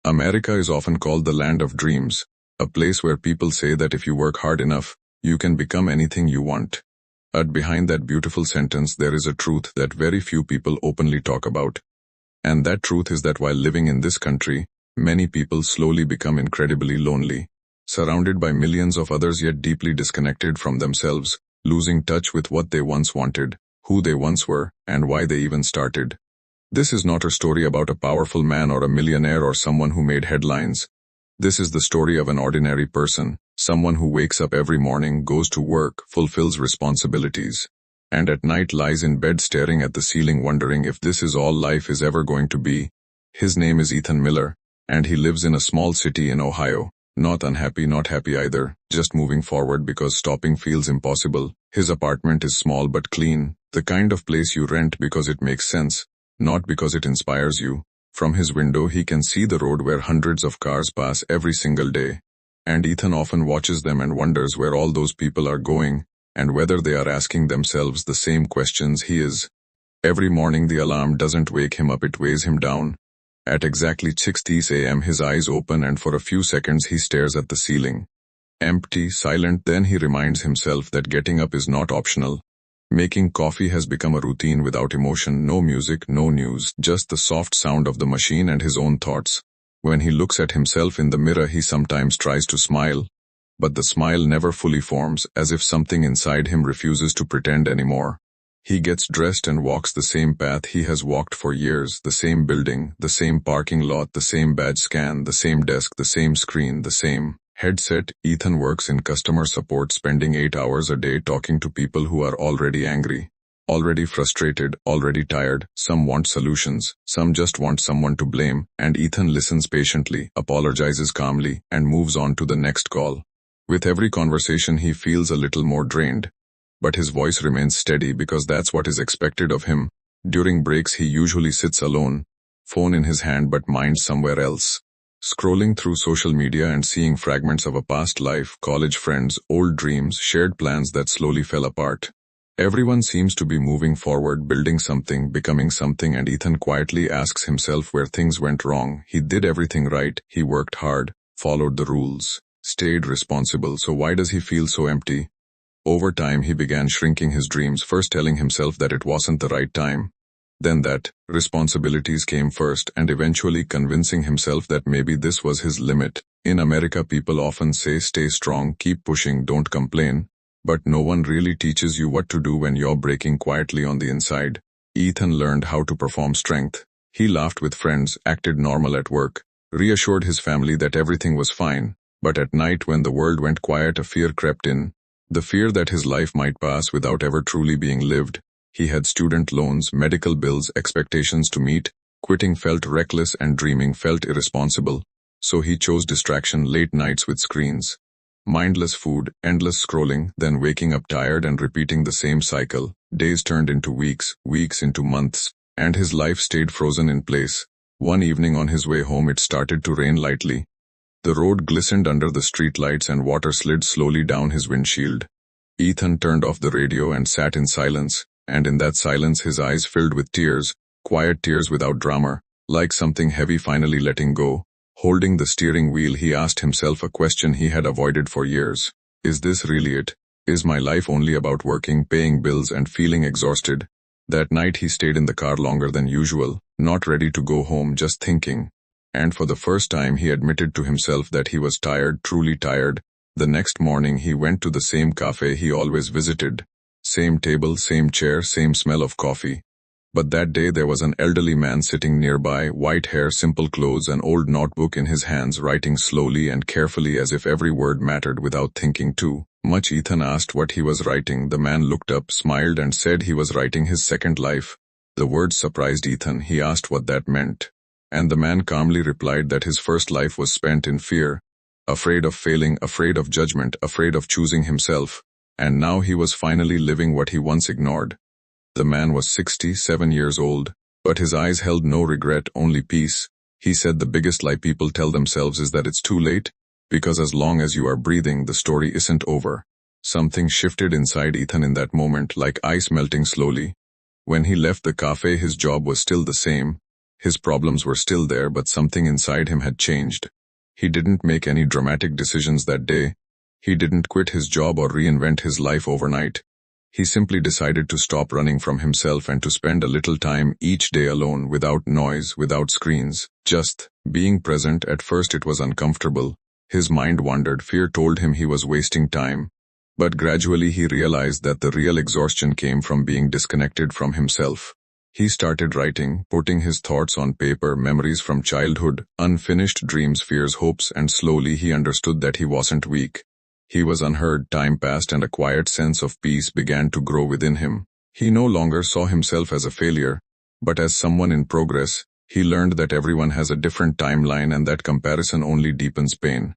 America is often called the land of dreams, a place where people say that if you work hard enough, you can become anything you want. But behind that beautiful sentence there is a truth that very few people openly talk about. And that truth is that while living in this country, many people slowly become incredibly lonely, surrounded by millions of others yet deeply disconnected from themselves, losing touch with what they once wanted, who they once were, and why they even started. This is not a story about a powerful man or a millionaire or someone who made headlines. This is the story of an ordinary person, someone who wakes up every morning, goes to work, fulfills responsibilities, and at night lies in bed staring at the ceiling wondering if this is all life is ever going to be. His name is Ethan Miller, and he lives in a small city in Ohio. Not unhappy, not happy either, just moving forward because stopping feels impossible. His apartment is small but clean, the kind of place you rent because it makes sense, not because it inspires you. From his window he can see the road where hundreds of cars pass every single day. And Ethan often watches them and wonders where all those people are going, and whether they are asking themselves the same questions he is. Every morning the alarm doesn't wake him up, it weighs him down. At exactly 6:30 a.m. his eyes open and for a few seconds he stares at the ceiling. Empty, silent, then he reminds himself that getting up is not optional. Making coffee has become a routine without emotion, no music, no news, just the soft sound of the machine and his own thoughts. When he looks at himself in the mirror he sometimes tries to smile, but the smile never fully forms, as if something inside him refuses to pretend anymore. He gets dressed and walks the same path he has walked for years, the same building, the same parking lot, the same badge scan, the same desk, the same screen, the same headset. Ethan works in customer support, spending 8 hours a day talking to people who are already angry, already frustrated, already tired. Some want solutions, some just want someone to blame, and Ethan listens patiently, apologizes calmly, and moves on to the next call. With every conversation he feels a little more drained, but his voice remains steady because that's what is expected of him. During breaks he usually sits alone, phone in his hand but mind somewhere else, scrolling through social media and seeing fragments of a past life, college friends, old dreams, shared plans that slowly fell apart. Everyone seems to be moving forward, building something, becoming something, and Ethan quietly asks himself where things went wrong. He did everything right, he worked hard, followed the rules, stayed responsible, so why does he feel so empty? Over time he began shrinking his dreams, first telling himself that it wasn't the right time, then that responsibilities came first, and eventually convincing himself that maybe this was his limit. In America people often say stay strong, keep pushing, don't complain, but no one really teaches you what to do when you're breaking quietly on the inside. Ethan learned how to perform strength. He laughed with friends, acted normal at work, reassured his family that everything was fine, but at night when the world went quiet a fear crept in. The fear that his life might pass without ever truly being lived. He had student loans, medical bills, expectations to meet. Quitting felt reckless and dreaming felt irresponsible. So he chose distraction, late nights with screens, mindless food, endless scrolling, then waking up tired and repeating the same cycle. Days turned into weeks, weeks into months, and his life stayed frozen in place. One evening on his way home it started to rain lightly. The road glistened under the streetlights and water slid slowly down his windshield. Ethan turned off the radio and sat in silence, and in that silence his eyes filled with tears, quiet tears without drama, like something heavy finally letting go. Holding the steering wheel he asked himself a question he had avoided for years. Is this really it? Is my life only about working, paying bills, and feeling exhausted? That night he stayed in the car longer than usual, not ready to go home, just thinking. And for the first time he admitted to himself that he was tired, truly tired. The next morning he went to the same cafe he always visited. Same table, same chair, same smell of coffee. But that day there was an elderly man sitting nearby, white hair, simple clothes, an old notebook in his hands, writing slowly and carefully as if every word mattered without thinking too much. Ethan asked what he was writing. The man looked up, smiled, and said he was writing his second life. The words surprised Ethan. He asked what that meant. And the man calmly replied that his first life was spent in fear, afraid of failing, afraid of judgment, afraid of choosing himself, and now he was finally living what he once ignored. The man was 67 years old, but his eyes held no regret, only peace. He said the biggest lie people tell themselves is that it's too late, because as long as you are breathing, the story isn't over. Something shifted inside Ethan in that moment, like ice melting slowly. When he left the cafe his job was still the same, His problems were still there, but something inside him had changed. He didn't make any dramatic decisions that day. He didn't quit his job or reinvent his life overnight. He simply decided to stop running from himself and to spend a little time each day alone, without noise, without screens, just being present. At first it was uncomfortable. His mind wandered, fear told him he was wasting time. But gradually he realized that the real exhaustion came from being disconnected from himself. He started writing, putting his thoughts on paper, memories from childhood, unfinished dreams, fears, hopes, and slowly he understood that he wasn't weak. He was unheard. Time passed and a quiet sense of peace began to grow within him. He no longer saw himself as a failure, but as someone in progress. He learned that everyone has a different timeline and that comparison only deepens pain.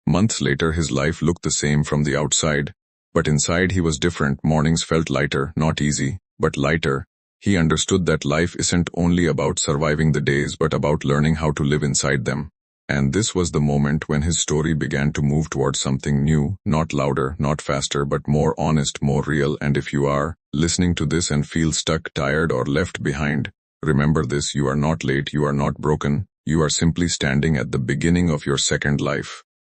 Months later his life looked the same from the outside, but inside he was different. Mornings felt lighter, not easy, but lighter. He understood that life isn't only about surviving the days but about learning how to live inside them. And this was the moment when his story began to move towards something new, not louder, not faster, but more honest, more real. And if you are listening to this and feel stuck, tired, or left behind, remember this: you are not late, you are not broken, you are simply standing at the beginning of your second life.